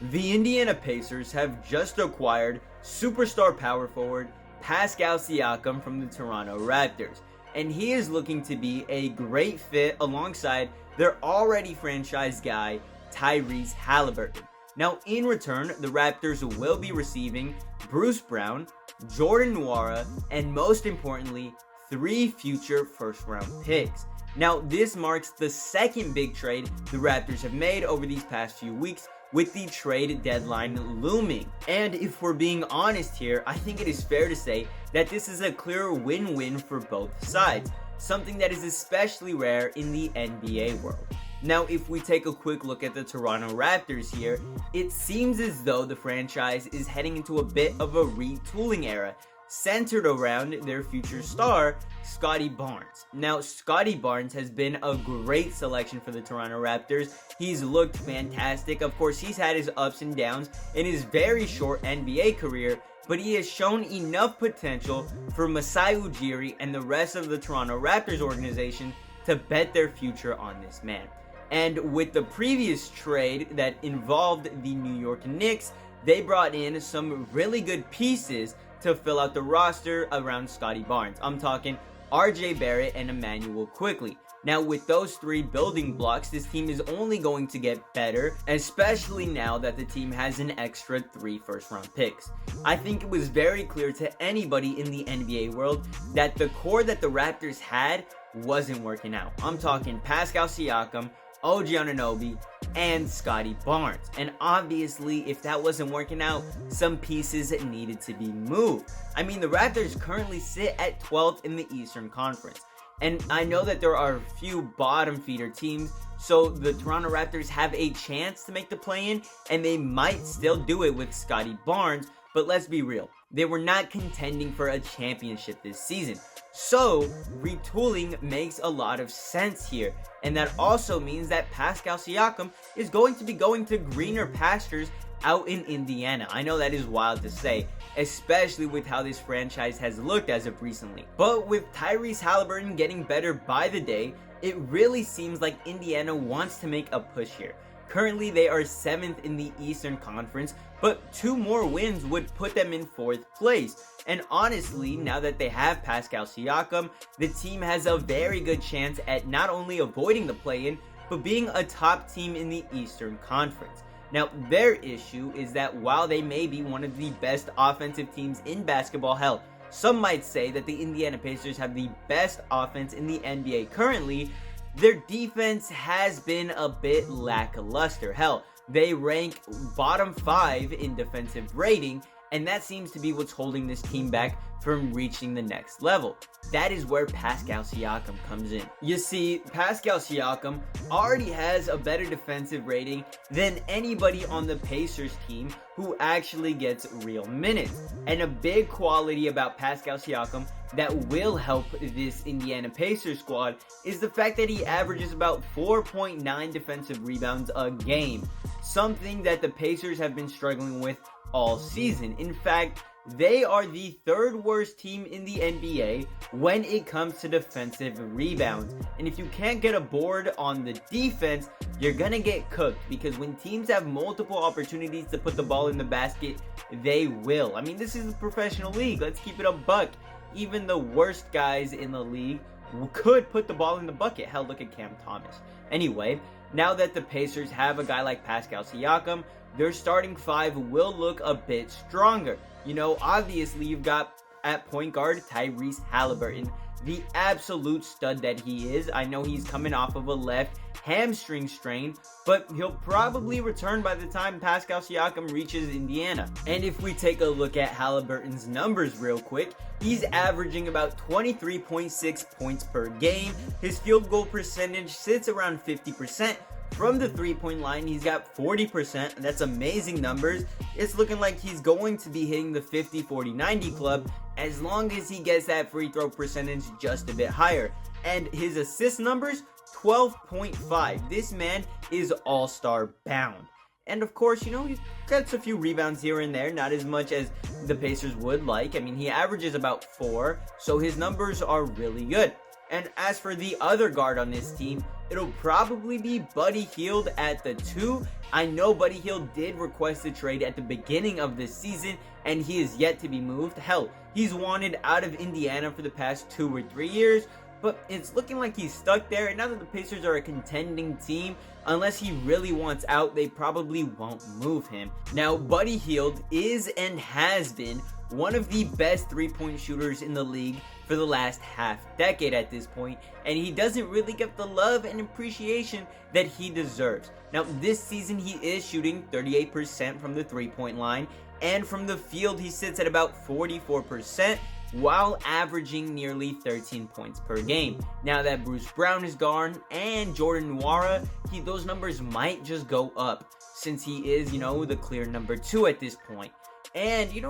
The Indiana Pacers have just acquired superstar power forward Pascal Siakam from the Toronto Raptors, and he is looking to be a great fit alongside their already franchise guy, Tyrese Halliburton. Now, in return, the Raptors will be receiving Bruce Brown, Jordan Nwora, and most importantly, 3 future first-round picks. Now, this marks the second big trade the Raptors have made over these past few weeks, with the trade deadline looming. And if we're being honest here, I think it is fair to say that this is a clear win-win for both sides, something that is especially rare in the NBA world. Now, if we take a quick look at the Toronto Raptors here, it seems as though the franchise is heading into a bit of a retooling era, centered around their future star, Scottie Barnes. Now, Scottie Barnes has been a great selection for the Toronto Raptors. He's looked fantastic. Of course, he's had his ups and downs in his very short NBA career, but he has shown enough potential for Masai Ujiri and the rest of the Toronto Raptors organization to bet their future on this man. And with the previous trade that involved the New York Knicks, they brought in some really good pieces to fill out the roster around Scottie Barnes. I'm talking RJ Barrett and Emmanuel Quickley. Now, with those 3 building blocks, this team is only going to get better, especially now that the team has an extra 3 first-round picks. I think it was very clear to anybody in the NBA world that the core that the Raptors had wasn't working out. I'm talking Pascal Siakam, OG Anunoby, and Scottie Barnes. And obviously, if that wasn't working out, some pieces needed to be moved. I mean, the Raptors currently sit at 12th in the Eastern Conference. And I know that there are a few bottom feeder teams, so the Toronto Raptors have a chance to make the play-in, and they might still do it with Scottie Barnes, but let's be real. They were not contending for a championship this season. So, retooling makes a lot of sense here. And that also means that Pascal Siakam is going to be going to greener pastures out in Indiana. I know that is wild to say, especially with how this franchise has looked as of recently. But with Tyrese Halliburton getting better by the day, it really seems like Indiana wants to make a push here. Currently, they are 7th in the Eastern Conference, but 2 more wins would put them in 4th place. And honestly, now that they have Pascal Siakam, the team has a very good chance at not only avoiding the play-in, but being a top team in the Eastern Conference. Now, their issue is that while they may be one of the best offensive teams in basketball, hell, some might say that the Indiana Pacers have the best offense in the NBA currently, their defense has been a bit lackluster. Hell, they rank bottom 5 in defensive rating, and that seems to be what's holding this team back from reaching the next level. That is where Pascal Siakam comes in. You see, Pascal Siakam already has a better defensive rating than anybody on the Pacers team who actually gets real minutes. And a big quality about Pascal Siakam that will help this Indiana Pacers squad is the fact that he averages about 4.9 defensive rebounds a game, something that the Pacers have been struggling with all season. In fact, they are the 3rd worst team in the NBA when it comes to defensive rebounds. And if you can't get a board on the defense, you're gonna get cooked, because when teams have multiple opportunities to put the ball in the basket, they will. I mean, this is a professional league. Let's keep it a buck. Even the worst guys in the league could put the ball in the bucket. Hell, look at Cam Thomas. Anyway, now that the Pacers have a guy like Pascal Siakam, their starting 5 will look a bit stronger. You know, obviously you've got at point guard Tyrese Halliburton, the absolute stud that he is. I know he's coming off of a left hamstring strain, but he'll probably return by the time Pascal Siakam reaches Indiana. And if we take a look at Halliburton's numbers real quick, he's averaging about 23.6 points per game. His field goal percentage sits around 50%. From the 3-point line, he's got 40%. That's amazing numbers. It's looking like he's going to be hitting the 50-40-90 club as long as he gets that free throw percentage just a bit higher. And his assist numbers, 12.5. This man is all-star bound. And of course, you know, he gets a few rebounds here and there, not as much as the Pacers would like. I mean, he averages about 4, so his numbers are really good. And as for the other guard on this team, it'll probably be Buddy Hield at the 2. I know Buddy Hield did request a trade at the beginning of this season, and he is yet to be moved. Hell, he's wanted out of Indiana for the past 2 or 3 years, but it's looking like he's stuck there. And now that the Pacers are a contending team, unless he really wants out, they probably won't move him. Now, Buddy Hield is and has been one of the best three-point shooters in the league for the last half decade at this point, and he doesn't really get the love and appreciation that he deserves. Now, this season he is shooting 38% from the three-point line, and from the field he sits at about 44%, while averaging nearly 13 points per game. Now that Bruce Brown is gone and Jordan Nwora, those numbers might just go up, since he is, the clear number 2 at this point. And, he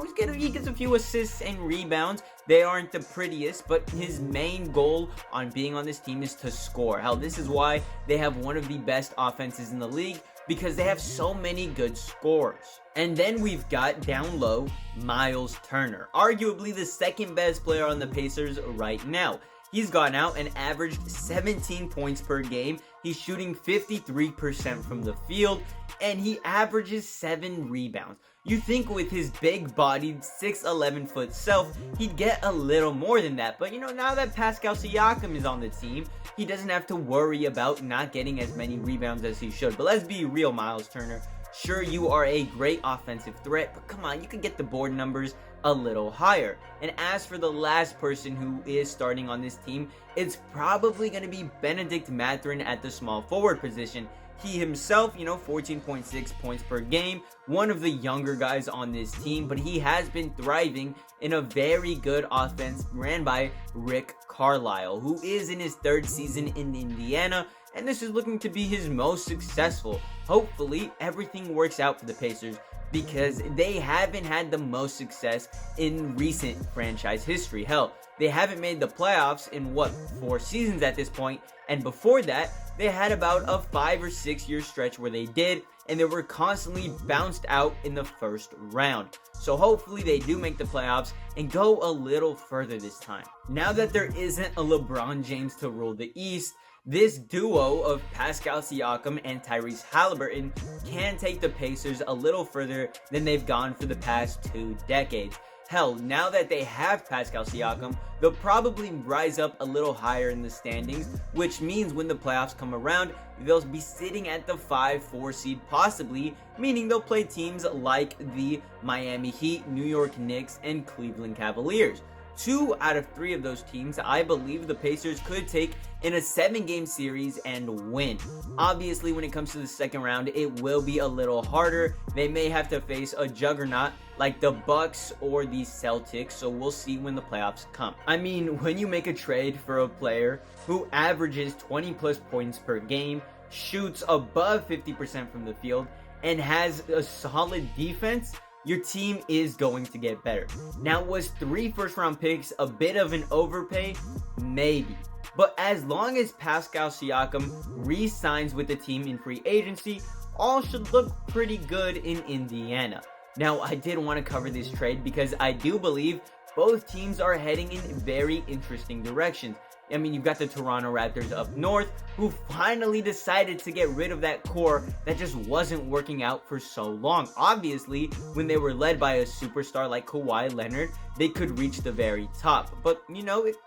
gets a few assists and rebounds. They aren't the prettiest, but his main goal on being on this team is to score. Hell, this is why they have one of the best offenses in the league, because they have so many good scorers. And then we've got down low, Miles Turner, arguably the second best player on the Pacers right now. He's gone out and averaged 17 points per game. He's shooting 53% from the field, and he averages 7 rebounds. You think with his big-bodied 6'11" self, he'd get a little more than that. But now that Pascal Siakam is on the team, he doesn't have to worry about not getting as many rebounds as he should. But let's be real, Miles Turner. Sure, you are a great offensive threat, but come on, you could get the board numbers a little higher. And as for the last person who is starting on this team, it's probably going to be Benedict Mathurin at the small forward position. He himself, 14.6 points per game, one of the younger guys on this team, but he has been thriving in a very good offense ran by Rick Carlisle, who is in his 3rd season in Indiana, and this is looking to be his most successful. Hopefully, everything works out for the Pacers, because they haven't had the most success in recent franchise history. Hell, they haven't made the playoffs in 4 seasons at this point, and before that, they had about a 5 or 6 year stretch where they did, and they were constantly bounced out in the first round. So hopefully they do make the playoffs and go a little further this time. Now that there isn't a LeBron James to rule the East, this duo of Pascal Siakam and Tyrese Halliburton can take the Pacers a little further than they've gone for the past 2 decades. Hell, now that they have Pascal Siakam, they'll probably rise up a little higher in the standings, which means when the playoffs come around, they'll be sitting at the 5-4 seed possibly, meaning they'll play teams like the Miami Heat, New York Knicks, and Cleveland Cavaliers. 2 out of 3 of those teams, I believe the Pacers could take in a 7-game series and win. Obviously, when it comes to the second round, it will be a little harder. They may have to face a juggernaut like the Bucks or the Celtics, so we'll see when the playoffs come. I mean, when you make a trade for a player who averages 20 plus points per game, shoots above 50% from the field, and has a solid defense, your team is going to get better. Now, was 3 first-round picks a bit of an overpay? Maybe. But as long as Pascal Siakam re-signs with the team in free agency, all should look pretty good in Indiana. Now, I did want to cover this trade because I do believe both teams are heading in very interesting directions. I mean, you've got the Toronto Raptors up north, who finally decided to get rid of that core that just wasn't working out for so long. Obviously, when they were led by a superstar like Kawhi Leonard, they could reach the very top. But,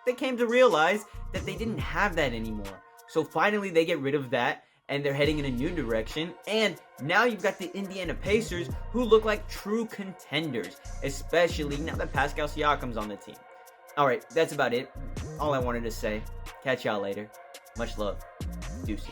they came to realize that they didn't have that anymore. So finally, they get rid of that, and they're heading in a new direction. And now you've got the Indiana Pacers, who look like true contenders, especially now that Pascal Siakam's on the team. Alright, that's about it. All I wanted to say. Catch y'all later. Much love. Deuces.